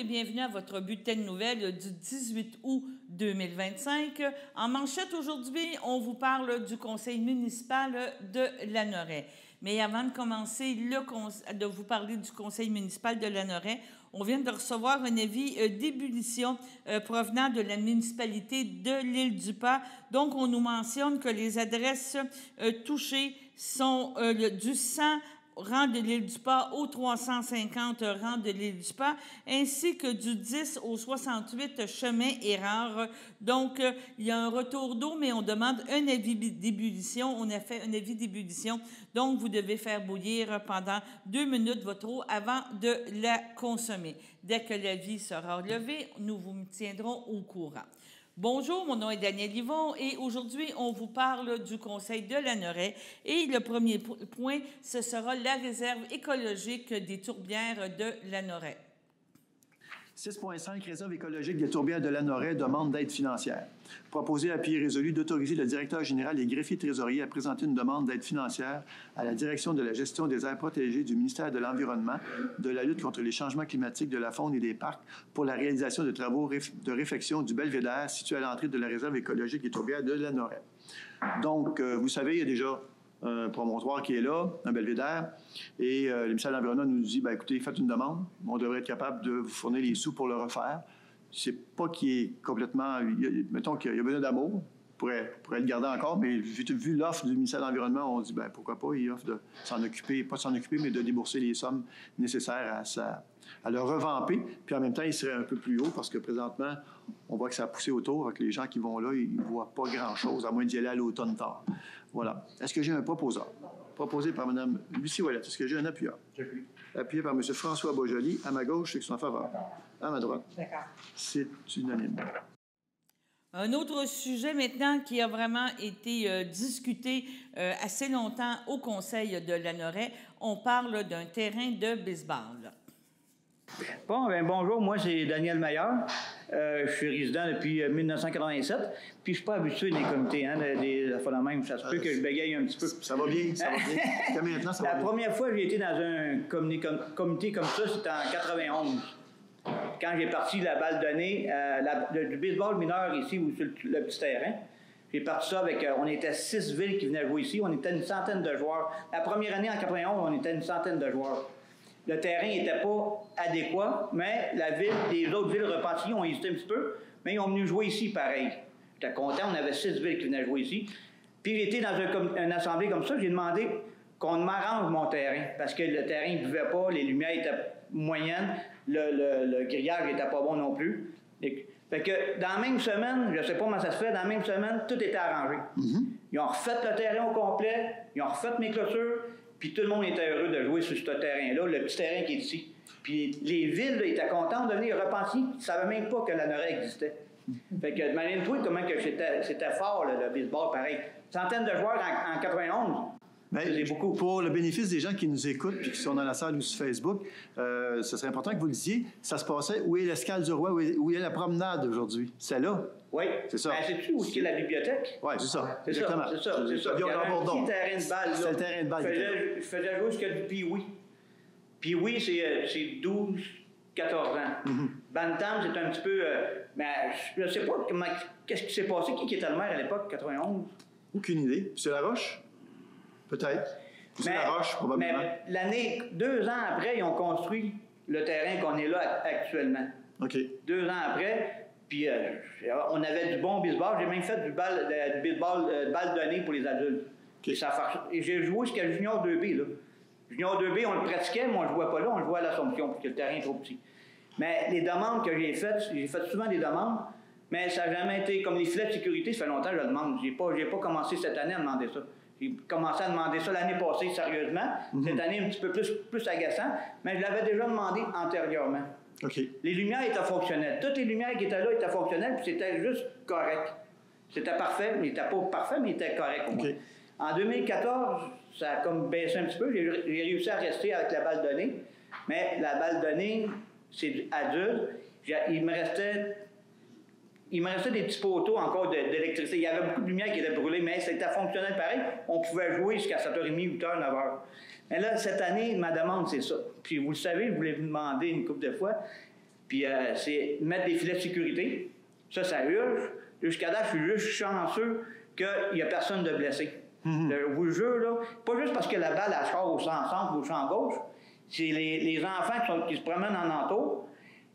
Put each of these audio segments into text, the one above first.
et bienvenue à votre bulletin de nouvelles du 18 août 2025. En manchette aujourd'hui, on vous parle du conseil municipal de Lanoraie. Mais avant de commencer de vous parler du conseil municipal de Lanoraie, on vient de recevoir un avis d'ébullition provenant de la municipalité de l'Île-du-Pas. Donc, on nous mentionne que les adresses touchées sont du 100 rang de l'Île-du-Pas au 350 rang de l'Île-du-Pas, ainsi que du 10 au 68 chemin Errard. Donc, il y a un retour d'eau, mais on demande un avis d'ébullition. On a fait un avis d'ébullition. Donc, vous devez faire bouillir pendant 2 minutes votre eau avant de la consommer. Dès que l'avis sera levé, nous vous tiendrons au courant. Bonjour, mon nom est Daniel Yvon et aujourd'hui, on vous parle du conseil de Lanoraie. Et le premier point, ce sera la réserve écologique des tourbières de Lanoraie. 6,5 réserve écologique des tourbières de Lanoraie demande d'aide financière. Proposé à pied résolu d'autoriser le directeur général et greffier trésorier à présenter une demande d'aide financière à la direction de la gestion des aires protégées du ministère de l'Environnement, de la lutte contre les changements climatiques, de la faune et des parcs pour la réalisation de travaux de réfection du belvédère situé à l'entrée de la réserve écologique des tourbières de Lanoraie. Donc, vous savez, il y a déjà un promontoire qui est là, un belvédère, et le ministère de l'Environnement nous dit, écoutez, faites une demande, on devrait être capable de vous fournir les sous pour le refaire. C'est pas qu'il est complètement... mettons qu'il y a besoin d'amour, pourrait le garder encore, mais vu l'offre du ministère de l'Environnement, on dit, pourquoi pas, il offre de s'en occuper, pas de s'en occuper, mais de débourser les sommes nécessaires à le revamper. Puis en même temps, il serait un peu plus haut parce que présentement, on voit que ça a poussé autour, avec les gens qui vont là, ils ne voient pas grand-chose, à moins d'y aller à l'automne tard. Voilà. Est-ce que j'ai un proposeur? Proposé par Mme Lucie Ouellette. Est-ce que j'ai un appuyeur? J'appuie. Appuyé par M. François Beaujoli. À ma gauche, c'est que sont en faveur. À ma droite. D'accord. C'est unanime. Un autre sujet maintenant qui a vraiment été discuté assez longtemps au Conseil de Lanoraie, on parle d'un terrain de baseball. Bon, bonjour, moi c'est Daniel Maillard. Je suis résident depuis 1987. Puis je suis pas habitué des comités, des affaires de même. Ça se peut que je bégaye un petit peu. Ça va bien, ça va bien. Jusqu'à maintenant, ça va bien. La première fois que j'ai été dans un comité comme ça, c'était en 91. Quand j'ai parti la balle donnée, du baseball mineur ici, sur le petit terrain. J'ai parti ça avec... on était 6 villes qui venaient jouer ici. On était une centaine de joueurs. La première année, en 91, on était une centaine de joueurs. Le terrain n'était pas adéquat, mais les autres villes repenties ont hésité un petit peu, mais ils ont venu jouer ici pareil. J'étais content, on avait 6 villes qui venaient jouer ici. Puis j'étais dans une assemblée comme ça, j'ai demandé qu'on m'arrange mon terrain, parce que le terrain ne buvait pas, les lumières étaient moyennes, le grillage n'était pas bon non plus. Fait que dans la même semaine, je ne sais pas comment ça se fait, dans la même semaine, tout était arrangé. Mm-hmm. Ils ont refait le terrain au complet, ils ont refait mes clôtures, puis tout le monde était heureux de jouer sur ce terrain-là, le petit terrain qui est ici. Puis les villes là, étaient contentes de venir repentir, ils ne savaient même pas que Lanoraie existait. Fait que imagine-toi comment que c'était fort, le baseball, pareil. Centaines de joueurs en 91. C'est beaucoup. Pour le bénéfice des gens qui nous écoutent et qui sont dans la salle ou sur Facebook, ce serait important que vous le disiez. Ça se passait où est l'escale du roi, où est la promenade aujourd'hui? C'est là? Oui. C'est ça. C'est-tu où est la bibliothèque? Oui, c'est ça. C'est ça. Il y avait un petit terrain de balle. C'est le terrain de balle. Je faisais jouer jusqu'à du Pee-Wee. Pee-Wee, c'est 12, 14 ans. Mm-hmm. Bantam, c'est un petit peu... je ne sais pas qu'est-ce qui s'est passé. Qui était le maire à l'époque, 91? Aucune idée. C'est La Roche? Peut-être. C'est La Roche, probablement. Mais l'année, 2 ans après, ils ont construit le terrain qu'on est là actuellement. OK. 2 ans après, puis on avait du bon baseball. J'ai même fait du baseball balle donnée pour les adultes. Okay. Et j'ai joué jusqu'à Junior 2B. Là. Junior 2B, on le pratiquait, mais on ne le jouait pas là, on le jouait à l'Assomption, parce que le terrain est trop petit. Mais les demandes que j'ai fait souvent des demandes, mais ça n'a jamais été... Comme les filets de sécurité, ça fait longtemps que je le demande. J'ai pas commencé cette année à demander ça. J'ai commencé à demander ça l'année passée, sérieusement. Mm-hmm. Cette année, un petit peu plus agaçant, mais je l'avais déjà demandé antérieurement. OK. Les lumières étaient fonctionnelles. Toutes les lumières qui étaient là étaient fonctionnelles, puis c'était juste correct. C'était parfait, mais il n'était pas parfait, mais il était correct au moins. Okay. En 2014, ça a comme baissé un petit peu. J'ai réussi à rester avec la balle donnée, mais la balle donnée, c'est adulte. Il me restait des petits poteaux encore d'électricité. Il y avait beaucoup de lumière qui était brûlée, mais c'était fonctionnel pareil. On pouvait jouer jusqu'à 7h30, 8h, 9h. Mais là, cette année, ma demande, c'est ça. Puis vous le savez, je voulais vous demander une couple de fois. Puis c'est mettre des filets de sécurité. Ça urge. Jusqu'à date, je suis juste chanceux qu'il n'y a personne de blessé. Je vous le jure, là, pas juste parce que la balle, elle sort au champ centre ou au champ gauche, c'est les enfants qui se promènent en entour.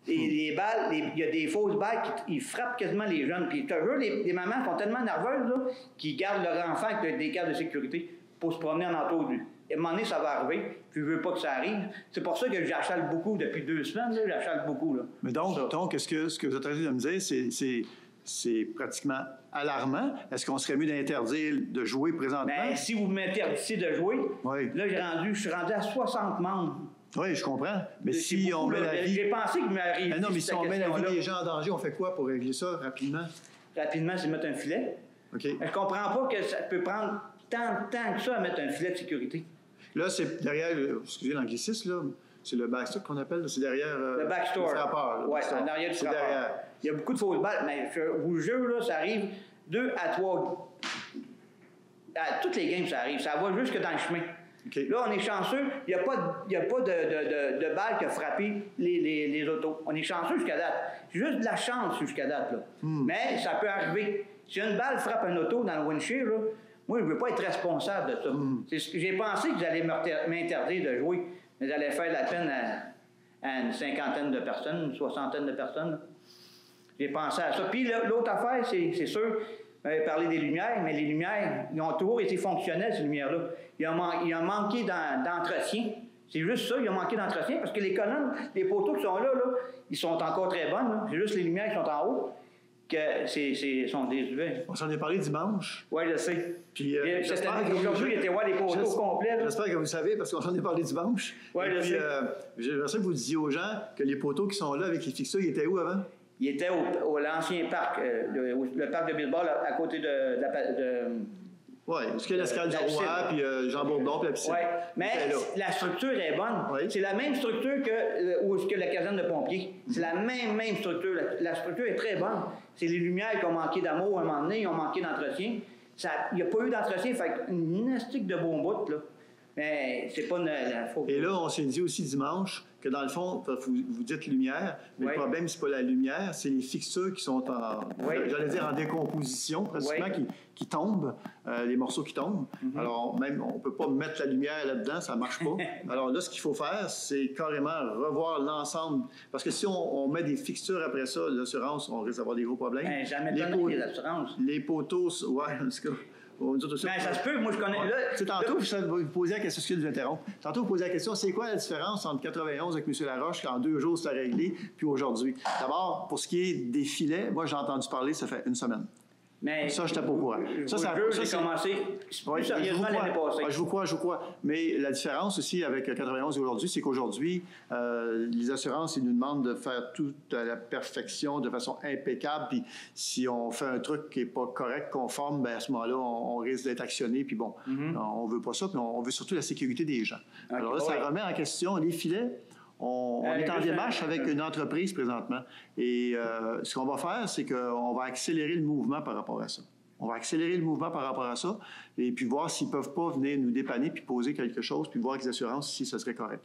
Et les balles, il y a des fausses balles qui frappent quasiment les jeunes. Puis je te jure, les mamans sont tellement nerveuses là, qu'ils gardent leur enfant avec des cartes de sécurité pour se promener en entour d'eux. Et à un moment donné, ça va arriver, puis je veux pas que ça arrive. C'est pour ça que j'achale beaucoup depuis 2 semaines, là, j'achale beaucoup. Là. Mais donc ce que vous êtes en train de me dire, c'est pratiquement alarmant. Est-ce qu'on serait mieux d'interdire de jouer présentement? Bien, si vous m'interdisez de jouer, là, je suis rendu à 60 membres. Oui, je comprends. Mais si on met la vie... J'ai pensé qu'il m'arrive. Non, mais si on met la vie des gens en danger, on fait quoi pour régler ça rapidement? Rapidement, c'est mettre un filet. OK. Je comprends pas que ça peut prendre tant que ça à mettre un filet de sécurité. Là, c'est derrière, excusez l'anglicisme, là, c'est le backstop qu'on appelle, c'est derrière le backstore. Le frappeur. Oui, en arrière du frappeur. Il y a beaucoup de fausses balles, mais je vous jure, là, ça arrive 2 à 3. À toutes les games, ça arrive. Ça va jusque dans le chemin. Okay. Là, on est chanceux. Il n'y a pas de balle qui a frappé les autos. On est chanceux jusqu'à date. C'est juste de la chance jusqu'à date. Là. Mais ça peut arriver. Si une balle frappe un auto dans le windshield, là, moi, je ne veux pas être responsable de ça. J'ai pensé que j'allais m'interdire de jouer, mais j'allais faire la peine à une 50aine de personnes, une 60aine de personnes. Là. J'ai pensé à ça. Puis l'autre affaire, c'est sûr, on avait parlé des lumières, mais les lumières, ils ont toujours été fonctionnelles, ces lumières-là. Il a manqué d'entretien. C'est juste ça, il a manqué d'entretien, parce que les colonnes, les poteaux qui sont là, ils sont encore très bonnes. Là. C'est juste les lumières qui sont en haut que sont désuets. On s'en est parlé dimanche. Oui, je sais. Puis aujourd'hui, j'étais voir les poteaux complets. J'espère que vous savez, parce qu'on s'en est parlé dimanche. Oui, je sais. J'aimerais ça que vous disiez aux gens que les poteaux qui sont là avec les fixeurs, ils étaient où avant? Il était au l'ancien parc, le parc de Bilbao, à côté de oui, parce qu'il y a l'escale du roi, puis Jean Bourdon, puis la piscine. Oui, mais la structure est bonne. Oui. C'est la même structure que la caserne de pompiers. C'est la même structure. La structure est très bonne. C'est les lumières qui ont manqué d'amour à un moment donné, ils ont manqué d'entretien. Il n'y a pas eu d'entretien, fait une nestique de bon bout, là. Mais c'est pas la faute. Et là, on s'est dit aussi dimanche que dans le fond, vous dites lumière, mais le problème, c'est pas la lumière, c'est les fixtures qui sont j'allais dire en décomposition, pratiquement, qui tombent, les morceaux qui tombent. Alors, même, on peut pas mettre la lumière là-dedans, ça marche pas. Alors là, ce qu'il faut faire, c'est carrément revoir l'ensemble. Parce que si on met des fixtures après ça, l'assurance, on risque d'avoir des gros problèmes. Jamais donné les assurances. Les poteaux, en tout cas... Mais ça se peut, moi je connais. Tantôt, vous posez la question, excusez de vous interrompre. Tantôt, vous posez la question, c'est quoi la différence entre 91 avec M. Laroche, qu'en 2 jours c'était réglé, puis aujourd'hui? D'abord, pour ce qui est des filets, moi j'ai entendu parler, ça fait 1 semaine. Mais ça, je n'étais pas au courant. Ça, j'ai commencé plus sérieusement l'année passée. Je vous crois. Mais la différence aussi avec 91 et aujourd'hui, c'est qu'aujourd'hui, les assurances, ils nous demandent de faire tout à la perfection, de façon impeccable. Puis si on fait un truc qui n'est pas correct, conforme, bien à ce moment-là, on risque d'être actionné. Puis bon, on ne veut pas ça. Puis on veut surtout la sécurité des gens. Okay. Alors là, ça remet en question les filets. On est en démarche avec une entreprise présentement. Et ce qu'on va faire, c'est qu'on va accélérer le mouvement par rapport à ça. On va accélérer le mouvement par rapport à ça et puis voir s'ils ne peuvent pas venir nous dépanner puis poser quelque chose puis voir avec les assurances si ce serait correct.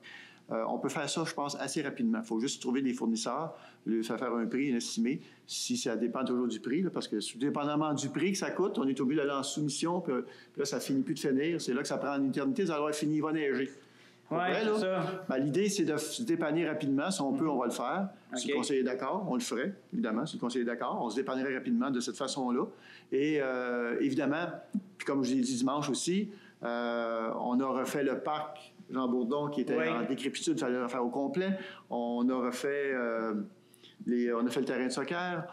On peut faire ça, je pense, assez rapidement. Il faut juste trouver des fournisseurs, faire un prix, estimé, si ça dépend toujours du prix, là, parce que dépendamment du prix que ça coûte, on est obligé d'aller en soumission, puis là, ça finit plus de finir. C'est là que ça prend une éternité, ça va fini, il va neiger. Oui, c'est ça. Ben, l'idée, c'est de se dépanner rapidement. Si on peut, on va le faire. Okay. Si le conseiller est d'accord, on le ferait, évidemment. Si le conseiller est d'accord, on se dépannerait rapidement de cette façon-là. Et évidemment, puis comme je l'ai dit dimanche aussi, on a refait le parc Jean Bourdon qui était en décrépitude, il fallait le refaire au complet. On a refait... on a fait le terrain de soccer.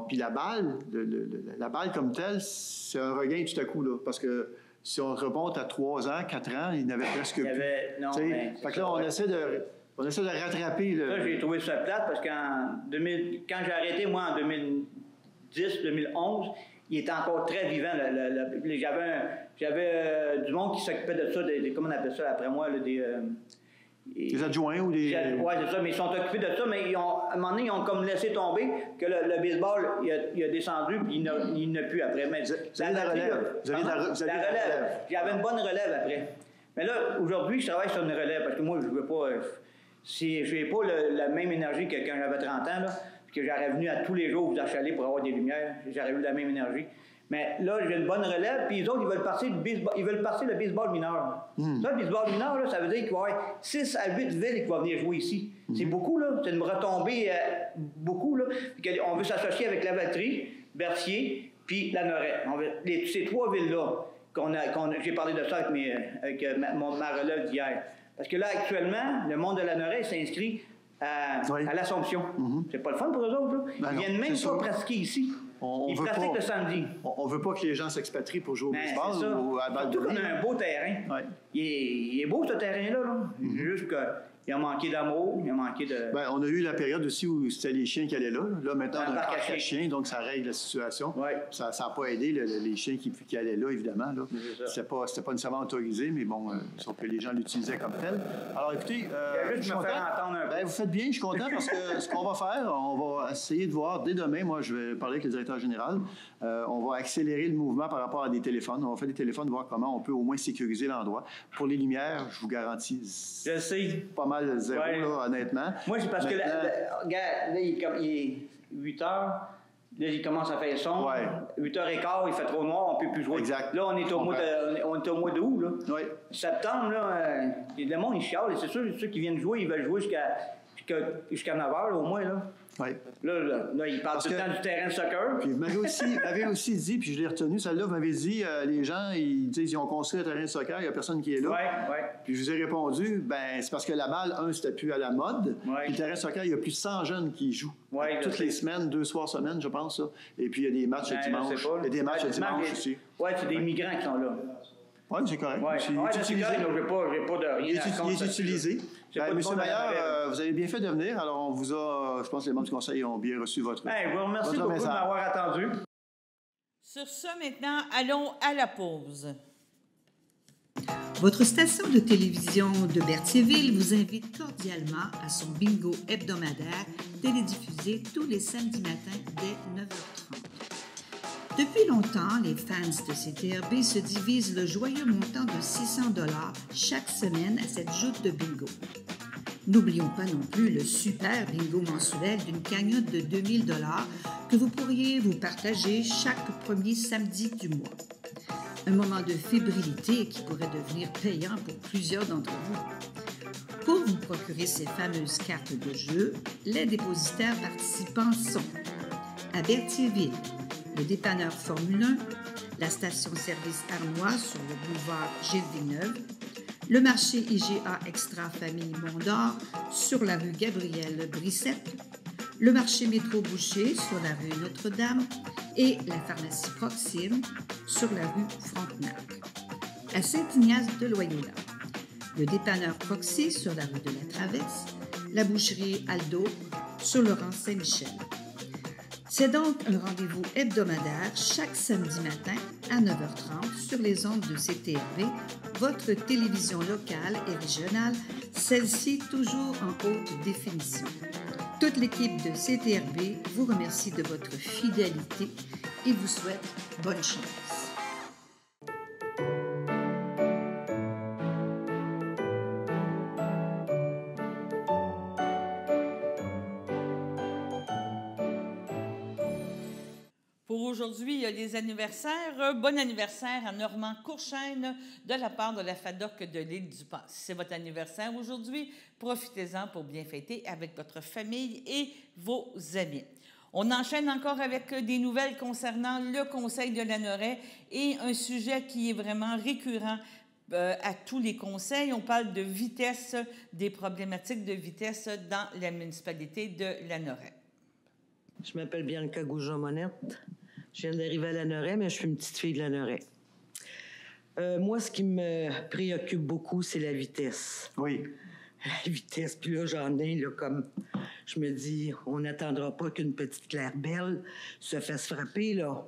Puis la balle, la balle comme telle, c'est un regain tout à coup, là, parce que si on remonte à 3 ans, 4 ans, il n'avait presque plus. Non, mais fait que là, on essaie de rattraper. Ça, j'ai trouvé ça plate parce quand j'ai arrêté, moi, en 2010-2011, il était encore très vivant. J'avais du monde qui s'occupait de ça, comment on appelle ça après moi, des adjoints ou des... Oui, c'est ça, mais ils sont occupés de ça, mais à un moment donné, ils ont comme laissé tomber que le baseball, il a descendu, puis il n'a plus après. Mais vous avez la relève. La relève. J'avais une bonne relève après. Mais là, aujourd'hui, je travaille sur une relève, parce que moi, je veux pas... Si je n'ai pas la même énergie que quand j'avais 30 ans, là, que j'aurais venu à tous les jours vous achaler pour avoir des lumières, j'aurais eu la même énergie. Mais là, j'ai une bonne relève, puis les autres, ils veulent partir le baseball mineur. Ça, le baseball mineur, là, ça veut dire qu'il va y avoir 6 à 8 villes qui vont venir jouer ici. C'est beaucoup, là. C'est une retombée beaucoup, là. On veut s'associer avec Lavaltrie, Berthier, puis Lanoret. Ces 3 villes-là, j'ai parlé de ça avec ma relève d'hier. Parce que là, actuellement, le monde de Lanoret s'inscrit à l'Assomption. C'est pas le fun pour eux autres, là. Ils viennent même pas pratiquer ici. Ils pratiquent le samedi. On veut pas que les gens s'expatrient pour jouer au baseball ou à la balle de Surtout qu'on a un beau terrain. Ouais. Il est beau, ce terrain-là. Là. Juste qu'il a manqué d'amour, il a manqué de... Bien, on a eu la période aussi où c'était les chiens qui allaient là. Là, maintenant, on a un parc à chiens, donc ça règle la situation. Ouais. Ça n'a pas aidé les chiens qui allaient là, évidemment. Là. C'était pas nécessairement autorisé, mais bon, sauf que les gens l'utilisaient comme tel. Alors, écoutez, je suis content. Vous faites bien, je suis content parce que ce qu'on va faire, on va essayer de voir dès demain, moi, je vais parler avec le directeur général, on va accélérer le mouvement par rapport à des téléphones. On va faire des téléphones, voir comment on peut au moins sécuriser l'endroit. Pour les lumières, je vous garantis, je sais. Pas mal zéro, là, honnêtement. Moi, c'est parce que, regarde, là, il est 8 heures. Là, il commence à faire sombre. 8h15, il fait trop noir, on ne peut plus jouer. Exact. Là, on est au mois de août. Là. Oui. Septembre, là, le monde, il chiale. Et c'est sûr, ceux qui viennent jouer, ils veulent jouer jusqu'à 9h, là, au moins. Là. Oui. Là, il parle tout le temps du terrain de soccer. Puis vous m'avez aussi dit, puis je l'ai retenu, celle-là, vous m'avez dit, les gens, ils disent, ils ont construit un terrain de soccer, il n'y a personne qui est là. Oui. Puis je vous ai répondu, ben c'est parce que la balle, c'était plus à la mode. Ouais. Puis le terrain de soccer, il y a plus de 100 jeunes qui y jouent. Toutes les semaines, 2 soirs semaine, je pense. Ça. Et puis il y a des matchs le dimanche. Il y a des matchs le dimanche aussi. Oui, c'est des migrants qui sont là. Oui, c'est correct. C'est correct, j'ai pas de rien. Il est utilisé. Monsieur Maillard, vous avez bien fait de venir. Alors, on vous a, je pense que les membres du Conseil ont bien reçu votre je vous remercie beaucoup de m'avoir attendu. Sur ce, maintenant, allons à la pause. Votre station de télévision de Berthierville vous invite cordialement à son bingo hebdomadaire télédiffusé tous les samedis matins dès 9h30. Depuis longtemps, les fans de CTRB se divisent le joyeux montant de 600 $ chaque semaine à cette joute de bingo. N'oublions pas non plus le super bingo mensuel d'une cagnotte de 2000 $ que vous pourriez vous partager chaque premier samedi du mois. Un moment de fébrilité qui pourrait devenir payant pour plusieurs d'entre vous. Pour vous procurer ces fameuses cartes de jeu, les dépositaires participants sont à Berthierville, le dépanneur Formule 1, la station-service Arnois sur le boulevard Gilles-Villeneuve, le marché IGA Extra Famille Mont-d'Or sur la rue Gabriel-Brissette, le marché Métro Boucher sur la rue Notre-Dame et la pharmacie Proxime sur la rue Frontenac. À Saint-Ignace de Loyola, le dépanneur Proxy sur la rue de la Traverse, la boucherie Aldo sur le rang Saint-Michel. C'est donc un rendez-vous hebdomadaire chaque samedi matin à 9h30 sur les ondes de CTRB, votre télévision locale et régionale, celle-ci toujours en haute définition. Toute l'équipe de CTRB vous remercie de votre fidélité et vous souhaite bonne chance. Pour aujourd'hui, il y a les anniversaires. Bon anniversaire à Normand Courchaine de la part de la FADOC de l'île du Pas. Si c'est votre anniversaire aujourd'hui, profitez-en pour bien fêter avec votre famille et vos amis. On enchaîne encore avec des nouvelles concernant le Conseil de Lanoret et un sujet qui est vraiment récurrent à tous les conseils. On parle de vitesse, des problématiques de vitesse dans la municipalité de Lanoret. Je m'appelle Bianca Goujon-Monette. Je viens d'arriver à Lanoret, mais je suis une petite fille de Lanoret. Moi, ce qui me préoccupe beaucoup, c'est la vitesse. Oui. La vitesse, puis là, j'en ai, là, comme... Je me dis, on n'attendra pas qu'une petite Claire-Belle se fasse frapper, là.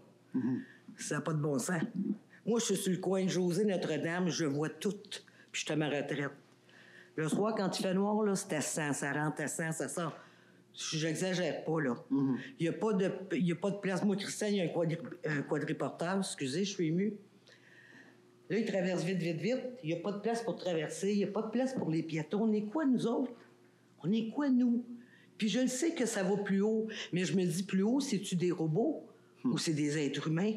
Ça n'a pas de bon sens. Moi, je suis sur le coin de José Notre-Dame, je vois tout, puis je suis à ma retraite. Le soir, quand il fait noir, là, c'est à 100, ça rentre à 100, ça sort... J'exagère pas, là. Il n'y a pas de place. Moi, Christian, il y a un quadriporteur. Excusez, je suis ému. Là, il traverse vite. Il n'y a pas de place pour traverser. Il n'y a pas de place pour les piétons. On est quoi, nous autres? On est quoi, nous? Puis je le sais que ça va plus haut, mais je me dis, plus haut, c'est-tu des robots ou c'est des êtres humains?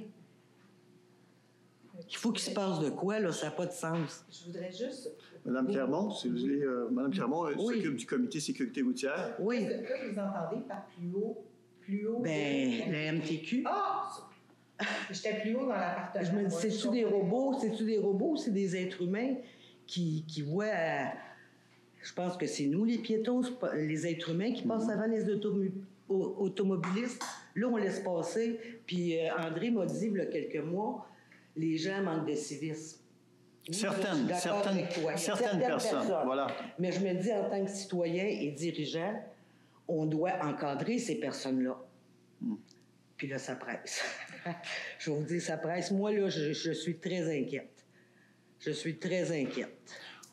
Il faut qu'il se passe de quoi, là? Ça n'a pas de sens. Je voudrais juste... Madame Clermont, si vous voulez, Madame Clermont Oui. s'occupe du comité sécurité routière. Oui. Qu'est-ce que vous entendez par plus haut? Plus haut? Ben, la MTQ. Ah! J'étais plus haut dans l'appartement. Je me dis, c'est-tu des robots? C'est-tu des robots ou c'est des êtres humains qui voient... Je pense que c'est nous, les piétons, les êtres humains, qui passent avant les automobilistes. Là, on laisse passer. Puis André m'a dit, il y a quelques mois, les gens manquent de civisme. Oui, Certaines personnes, voilà. Mais je me dis, en tant que citoyen et dirigeant, on doit encadrer ces personnes-là. Puis là, ça presse. Je vais vous dire, ça presse. Moi, là, je suis très inquiète. Je suis très inquiète.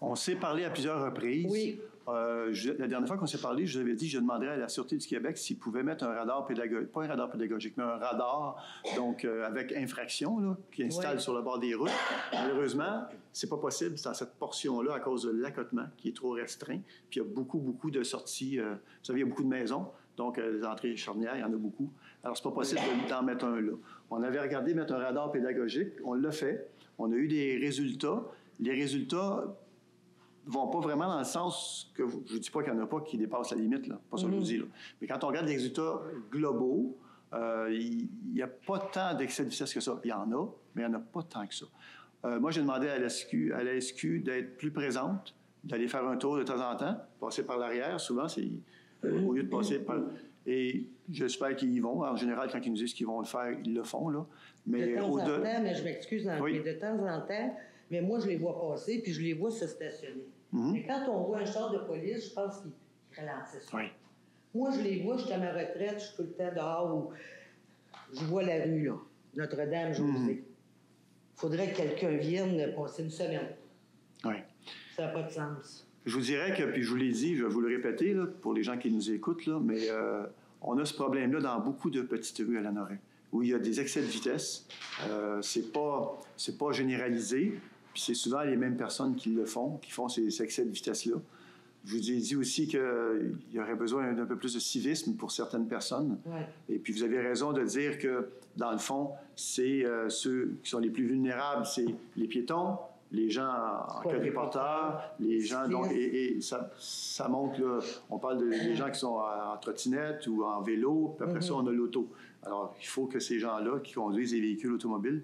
On s'est parlé à plusieurs reprises. Oui. La dernière fois qu'on s'est parlé, je vous avais dit que je demanderais à la Sûreté du Québec s'ils pouvaient mettre un radar pédagogique, pas un radar pédagogique, mais un radar, donc avec infraction, là, qui installe sur le bord des routes. Malheureusement, c'est pas possible dans cette portion-là à cause de l'accotement qui est trop restreint. Puis il y a beaucoup de sorties. Vous savez, il y a beaucoup de maisons, donc les entrées charnières, il y en a beaucoup. Alors, c'est pas possible d'en mettre un là. On avait regardé mettre un radar pédagogique, on l'a fait. On a eu des résultats. Les résultats vont pas vraiment dans le sens que je ne dis pas qu'il n'y en a pas qui dépassent la limite, là. Pas ça que je vous dis, là. Mais quand on regarde les résultats globaux, il n'y a pas tant d'excès de vitesse que ça. Il y en a, mais il n'y en a pas tant que ça. Moi, j'ai demandé à la SQ d'être plus présente, d'aller faire un tour de temps en temps, passer par l'arrière. Souvent, c'est au lieu de passer par... Et j'espère qu'ils y vont. En général, quand ils nous disent qu'ils vont le faire, ils le font, là. Mais de temps en temps, mais je m'excuse, mais de temps en temps, mais moi, je les vois passer, puis je les vois se stationner. Mais quand on voit un char de police, je pense qu'ils ralentissent. Oui. Moi, je les vois, je suis à ma retraite, je suis tout le temps dehors où je vois la rue, là. Notre-Dame, Josée. Il faudrait que quelqu'un vienne passer une semaine. Oui. Ça n'a pas de sens. Je vous dirais que, puis je vous l'ai dit, je vais vous le répéter, là, pour les gens qui nous écoutent, là, mais on a ce problème-là dans beaucoup de petites rues à Lanoraie, où il y a des excès de vitesse. C'est pas généralisé. Puis c'est souvent les mêmes personnes qui le font, qui font ces excès de vitesse-là. Je vous ai dit aussi qu'il y aurait besoin d'un peu plus de civisme pour certaines personnes. Ouais. Et puis vous avez raison de dire que, dans le fond, c'est ceux qui sont les plus vulnérables, c'est les piétons, les gens en quadriporteurs, les gens... Donc, et ça montre, là, on parle des gens qui sont en trottinette ou en vélo, puis après ça, on a l'auto. Alors, il faut que ces gens-là qui conduisent des véhicules automobiles...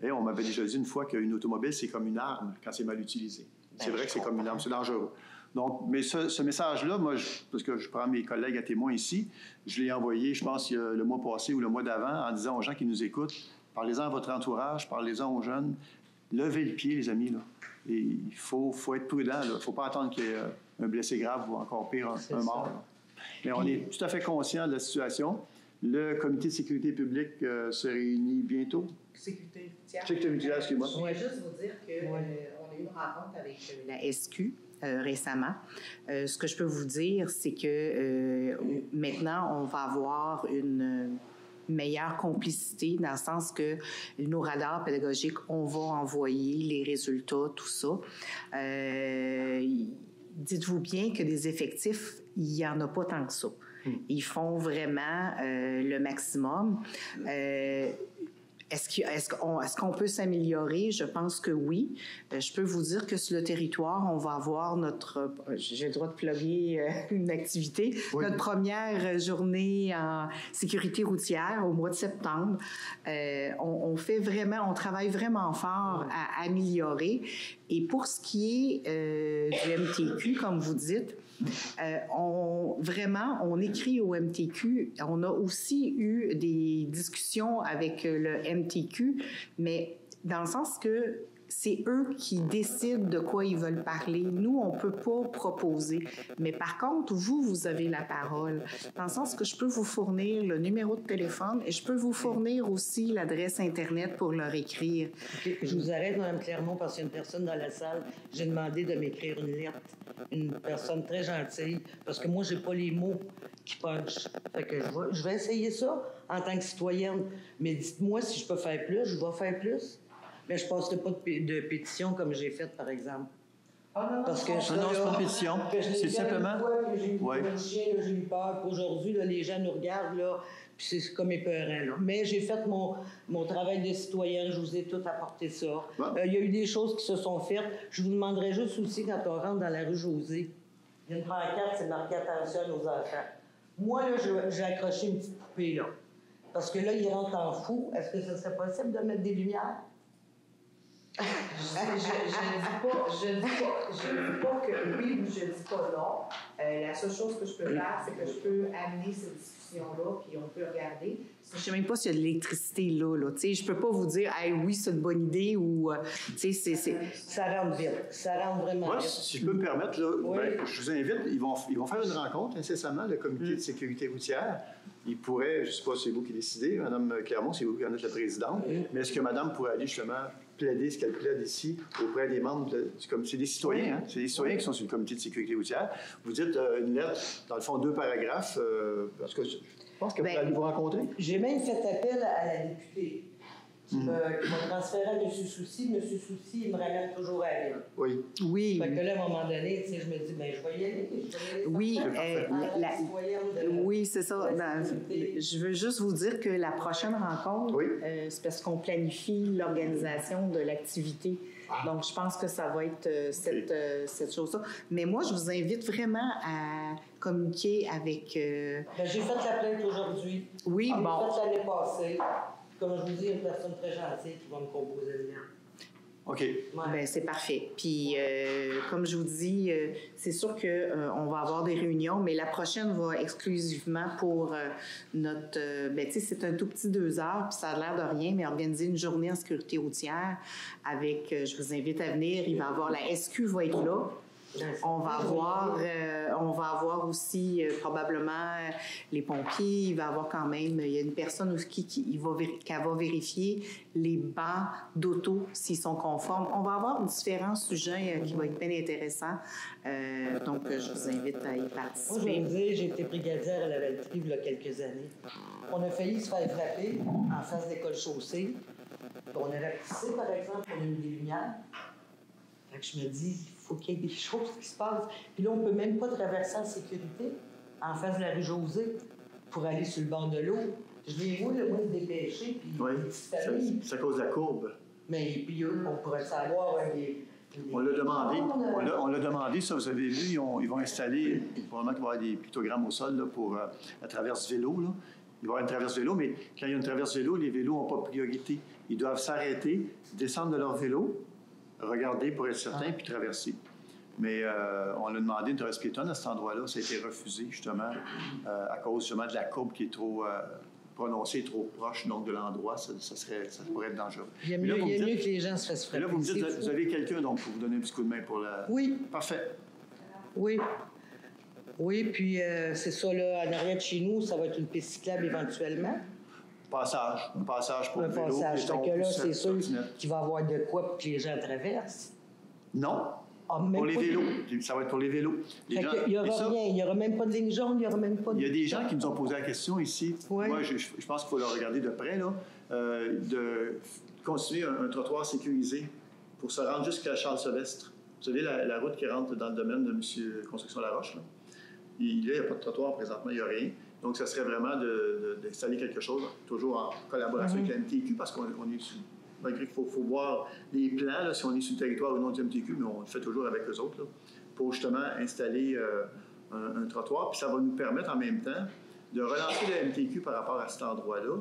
Et on m'avait déjà dit une fois qu'une automobile, c'est comme une arme quand c'est mal utilisé. C'est vrai que c'est comme une arme, c'est dangereux. Donc, mais ce message-là, moi, parce que je prends mes collègues à témoin ici, je l'ai envoyé, je pense, le mois passé ou le mois d'avant, en disant aux gens qui nous écoutent, parlez-en à votre entourage, parlez-en aux jeunes, levez le pied, les amis, là. Et il faut être prudent, là. Il ne faut pas attendre qu'il y ait un blessé grave ou encore pire, un mort. Là. Mais on est tout à fait conscient de la situation. Le comité de sécurité publique se réunit bientôt. Sécurité routière. Sécurité routière, excuse-moi. Je voulais juste vous dire qu'on a eu une rencontre avec la SQ récemment. Ce que je peux vous dire, c'est que maintenant, on va avoir une meilleure complicité dans le sens que nos radars pédagogiques, on va envoyer les résultats, tout ça. Dites-vous bien que des effectifs, il n'y en a pas tant que ça. Ils font vraiment le maximum. Est-ce qu'on peut s'améliorer? Je pense que oui. Je peux vous dire que sur le territoire, on va avoir j'ai le droit de plugger une activité, notre première journée en sécurité routière au mois de septembre. On travaille vraiment fort à améliorer. Et pour ce qui est du MTQ, comme vous dites, on écrit au MTQ. On a aussi eu des discussions avec le MTQ, mais dans le sens que c'est eux qui décident de quoi ils veulent parler. Nous, on ne peut pas proposer. Mais par contre, vous avez la parole. Dans le sens que je peux vous fournir le numéro de téléphone et je peux vous fournir aussi l'adresse Internet pour leur écrire. Okay. Je vous arrête, Mme Clermont, parce qu'il y a une personne dans la salle. J'ai demandé de m'écrire une lettre. Une personne très gentille, parce que moi, j'ai pas les mots qui punchent. Fait que je vais essayer ça en tant que citoyenne. Mais dites-moi si je peux faire plus, je vais faire plus. Mais je ne passerai pas de pétition comme j'ai fait, par exemple. Parce que Non, c'est pas une pétition. C'est simplement... J'ai le chien, j'ai eu peur. Aujourd'hui, les gens nous regardent, là, puis c'est comme épeurant. Là. Mais j'ai fait mon travail de citoyenne, je vous ai tout apporté ça. Il y a eu des choses qui se sont faites. Je vous demanderais juste aussi, quand on rentre dans la rue Josée, il y a une pancarte, c'est marqué « Attention aux enfants ». Moi, là, j'ai accroché une petite poupée, là. Parce que là, ils rentrent en fou. Est-ce que ce serait possible de mettre des lumières? Je ne dis pas que oui ou je ne dis pas non. La seule chose que je peux faire, c'est que je peux amener cette discussion-là, puis on peut regarder. Je ne sais même pas s'il y a de l'électricité là. Je ne peux pas vous dire hey, oui, c'est une bonne idée ou. Ça rentre vite. Ça rentre vraiment vite. Si je peux me permettre, là, je vous invite, ils vont faire une rencontre incessamment, le comité de sécurité routière. Il pourrait, je ne sais pas si c'est vous qui décidez, Mme Clermont, c'est vous qui en êtes la présidente, mais est-ce que Mme pourrait aller justement plaider ce qu'elle plaide ici auprès des membres c'est des citoyens, hein? C'est des citoyens qui sont sur le comité de sécurité routière. Vous dites une lettre, dans le fond, 2 paragraphes, parce que je pense que vous allez vous rencontrer. J'ai même fait appel à la députée qui m'a transféré à M. Soucy. M. Soucy, il me ramène toujours à elle. Oui. Fait que là, à un moment donné, je me dis, je vais y aller. Oui, oui, c'est ça. Je veux juste vous dire que la prochaine rencontre, c'est parce qu'on planifie l'organisation de l'activité. Donc, je pense que ça va être cette chose-là. Mais moi, je vous invite vraiment à communiquer avec... j'ai fait la plainte aujourd'hui. Oui, J'ai fait l'année passée. Comme je vous dis, une personne très gentille qui va me composer le lien. OK. Ouais. Bien, c'est parfait. Puis, comme je vous dis, c'est sûr qu'on va avoir des réunions, mais la prochaine va exclusivement pour notre... tu sais, c'est un tout petit 2 heures, puis ça a l'air de rien, mais organiser une journée en sécurité routière avec... je vous invite à venir. Il va y avoir... La SQ va être là. On va avoir aussi probablement les pompiers. Il va y avoir quand même... Il y a une personne aussi qui va vérifier les bancs d'auto s'ils sont conformes. On va avoir différents sujets qui vont être bien intéressants. Donc, je vous invite à y participer. Moi, je vais vous dire, j'ai été brigadière à la Valtrie il y a quelques années. On a failli se faire frapper en face d'école chaussée. On a rapetissé, par exemple, on a mis des lumières. Fait que je me dis, il faut qu'il y ait des choses qui se passent. Puis là, on ne peut même pas traverser en sécurité en face de la rue Josée pour aller sur le bord de l'eau. Je les vois, moi, se dépêcher. Puis c'est à cause de la courbe. Mais puis, on pourrait le savoir. On l'a demandé. On l'a demandé, ça, vous avez vu, ils vont installer, probablement qu'il va y avoir des pictogrammes au sol là, pour la traverse vélo. Là. Il va y avoir une traverse vélo, mais quand il y a une traverse vélo, les vélos n'ont pas priorité. Ils doivent s'arrêter, descendre de leur vélo, regarder pour être certain, puis traverser. Mais on a demandé une traverse piétonne à cet endroit-là. Ça a été refusé, justement, à cause justement de la courbe qui est trop prononcée, trop proche donc, de l'endroit. Ça pourrait être dangereux. Il y a mieux que les gens se fassent frapper. Là, vous me dites, vous avez quelqu'un donc, pour vous donner un petit coup de main pour la... Oui. Parfait. Oui. Oui, puis c'est ça, là, en arrière de chez nous, ça va être une piste cyclable éventuellement. Un passage pour le vélo. Un passage. Fait que là, c'est sûr qu'il va y avoir de quoi pour que les gens traversent. Non. Pour les vélos. Ça va être pour les vélos. Il n'y aura rien. Il n'y aura même pas de ligne jaune, il n'y aura même pas de... Il y a des gens qui nous ont posé la question ici. Oui. Moi, je pense qu'il faut le regarder de près, là, de continuer un trottoir sécurisé pour se rendre jusqu'à Charles-Sylvestre. Vous savez, la route qui rentre dans le domaine de M. Construction Laroche, là. Il n'y a pas de trottoir présentement, il n'y a rien. Donc, ça serait vraiment d'installer quelque chose, toujours en collaboration avec la MTQ, parce qu'on est sur... Malgré qu'il faut voir les plans, là, si on est sur le territoire ou non du MTQ, mais on le fait toujours avec eux autres, là, pour justement installer un trottoir. Puis ça va nous permettre en même temps de relancer le MTQ par rapport à cet endroit-là,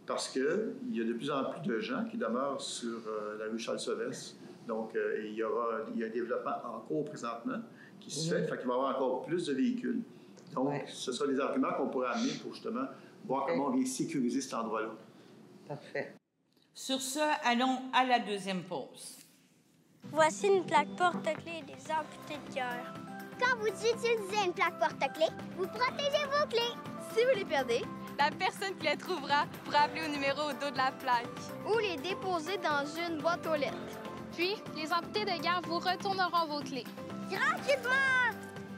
parce qu'il y a de plus en plus de gens qui demeurent sur la rue Charles-Sylvestre. Donc, il y a un développement en cours présentement qui se fait, qu'il va y avoir encore plus de véhicules. Donc, ce sera des arguments qu'on pourra amener pour justement voir comment on vient sécuriser cet endroit-là. Parfait. Sur ce, allons à la deuxième pause. Voici une plaque porte-clés des amputés de cœur. Quand vous utilisez une plaque porte-clés, vous protégez vos clés. Si vous les perdez, la personne qui les trouvera pourra appeler au numéro au dos de la plaque. Ou les déposer dans une boîte aux lettres. Puis, les amputés de guerre vous retourneront vos clés. Gratuitement!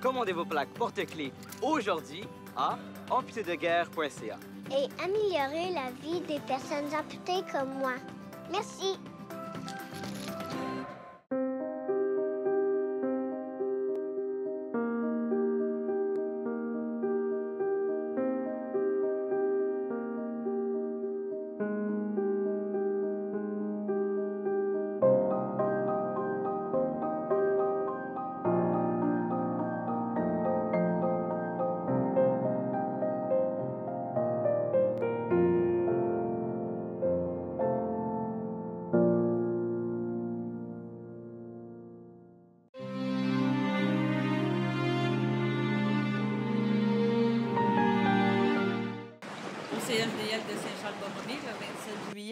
Commandez vos plaques porte-clés aujourd'hui à amputédeguerre.ca. Et améliorer la vie des personnes amputées comme moi. Merci.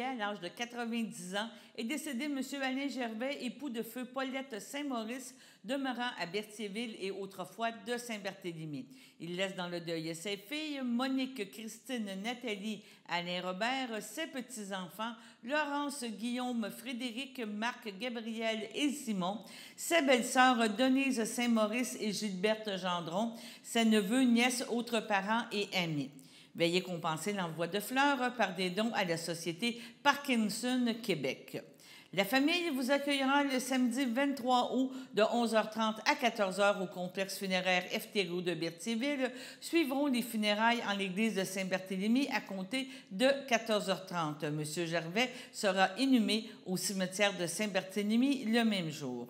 à l'âge de 90 ans, est décédé M. Alain Gervais, époux de feu Paulette Saint-Maurice, demeurant à Berthierville et autrefois de Saint-Barthélemy. Il laisse dans le deuil ses filles, Monique, Christine, Nathalie, Alain Robert, ses petits-enfants, Laurence, Guillaume, Frédéric, Marc, Gabriel et Simon, ses belles-sœurs Denise Saint-Maurice et Gilberte Gendron, ses neveux, nièces, autres parents et amis. Veuillez compenser l'envoi de fleurs par des dons à la Société Parkinson Québec. La famille vous accueillera le samedi 23 août de 11h30 à 14h au complexe funéraire FTRO de Berthierville. Suivront les funérailles en l'église de Saint-Barthélemy à compter de 14h30. M. Gervais sera inhumé au cimetière de Saint-Barthélemy le même jour.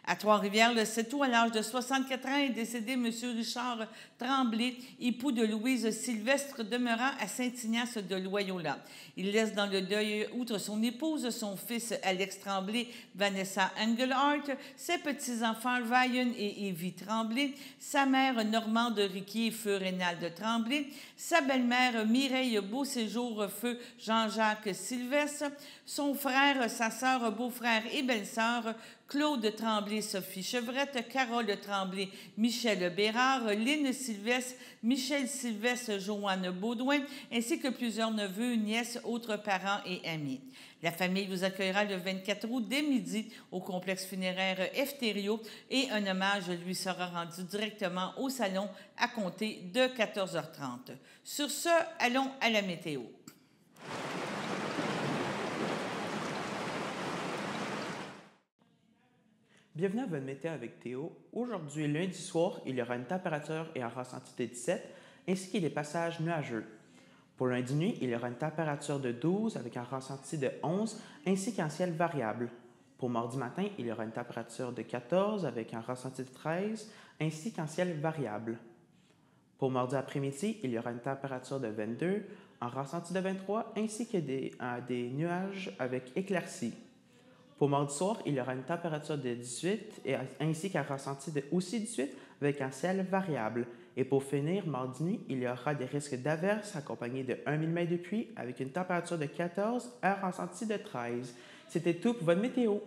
À Trois-Rivières, le 7 août, à l'âge de 64 ans, est décédé M. Richard Tremblay, époux de Louise Sylvestre, demeurant à Saint-Ignace de Loyola. Il laisse dans le deuil, outre son épouse, son fils Alex Tremblay, Vanessa Engelhardt, ses petits-enfants Ryan et Evie Tremblay, sa mère Normande Riquier, feu Rénal Tremblay, sa belle-mère Mireille Beauséjour, feu Jean-Jacques Sylvestre, son frère, sa sœur, beau-frère et belle-sœur, Claude Tremblay, Sophie Chevrette, Carole Tremblay, Michel Bérard, Lynne Sylvestre, Michel Sylvestre, Joanne Baudouin, ainsi que plusieurs neveux, nièces, autres parents et amis. La famille vous accueillera le 24 août dès midi au complexe funéraire Efterio et un hommage lui sera rendu directement au salon à compter de 14h30. Sur ce, allons à la météo. Bienvenue à votre météo avec Théo. Aujourd'hui, lundi soir, il y aura une température et un ressenti de 17, ainsi que des passages nuageux. Pour lundi nuit, il y aura une température de 12 avec un ressenti de 11, ainsi qu'un ciel variable. Pour mardi matin, il y aura une température de 14 avec un ressenti de 13, ainsi qu'un ciel variable. Pour mardi après-midi, il y aura une température de 22, un ressenti de 23, ainsi que des nuages avec éclaircies. Pour mardi soir, il y aura une température de 18 ainsi qu'un ressenti de aussi 18 avec un ciel variable. Et pour finir, mardi nuit, il y aura des risques d'averses accompagnés de 1 mm de pluie avec une température de 14 et un ressenti de 13. C'était tout pour votre météo.